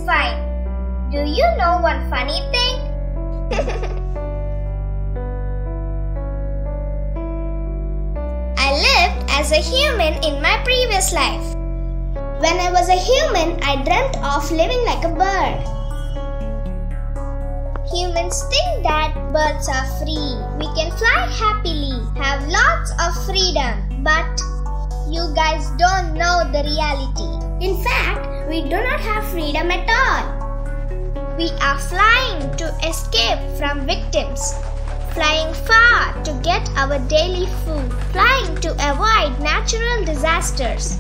fine. Do you know one funny thing? I lived as a human in my previous life. When I was a human, I dreamt of living like a bird. Humans think that birds are free. We can fly happily, have lots of freedom. But you guys don't know the reality. In fact, we do not have freedom at all. We are flying to escape from victims, flying far to get our daily food, flying to avoid natural disasters.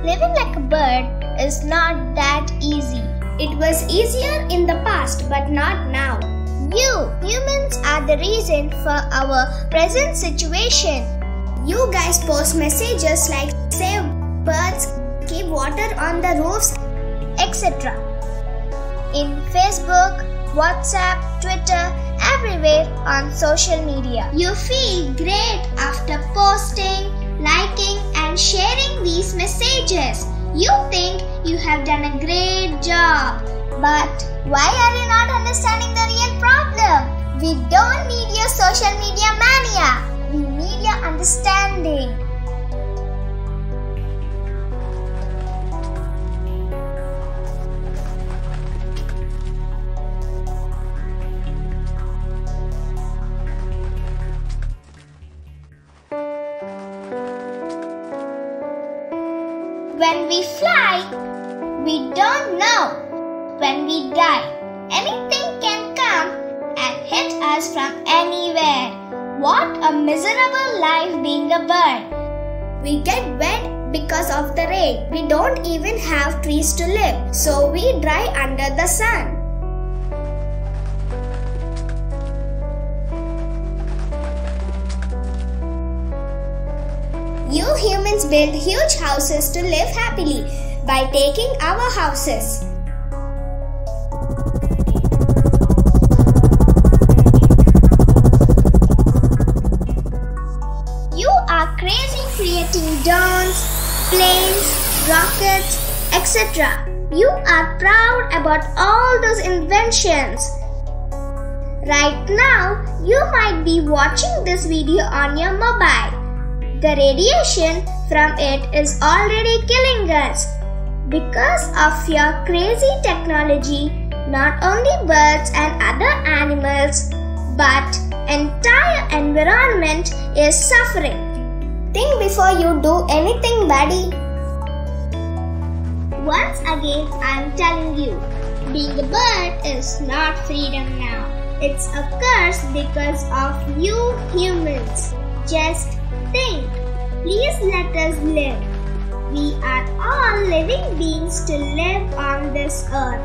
Living like a bird is not that easy. It was easier in the past, but not now. You humans are the reason for our present situation. You guys post messages like save birds, keep water on the roofs, etc. In Facebook, WhatsApp, Twitter, everywhere on social media. You feel great after posting, liking and sharing these messages. You think you have done a great job. But why are you not understanding the real problem? We don't need your social media mania. We need your understanding. When we fly, we don't know. When we die, anything can come and hit us from anywhere. What a miserable life being a bird. We get wet because of the rain. We don't even have trees to live, so we dry under the sun. You humans build huge houses to live happily by taking our houses. You are crazy creating drones, planes, rockets, etc. You are proud about all those inventions. Right now, you might be watching this video on your mobile. The radiation from it is already killing us. Because of your crazy technology, not only birds and other animals, but entire environment is suffering. Think before you do anything, buddy. Once again, I'm telling you, being a bird is not freedom now. It's a curse because of you humans. Just think. Please let us live. We are all living beings to live on this earth.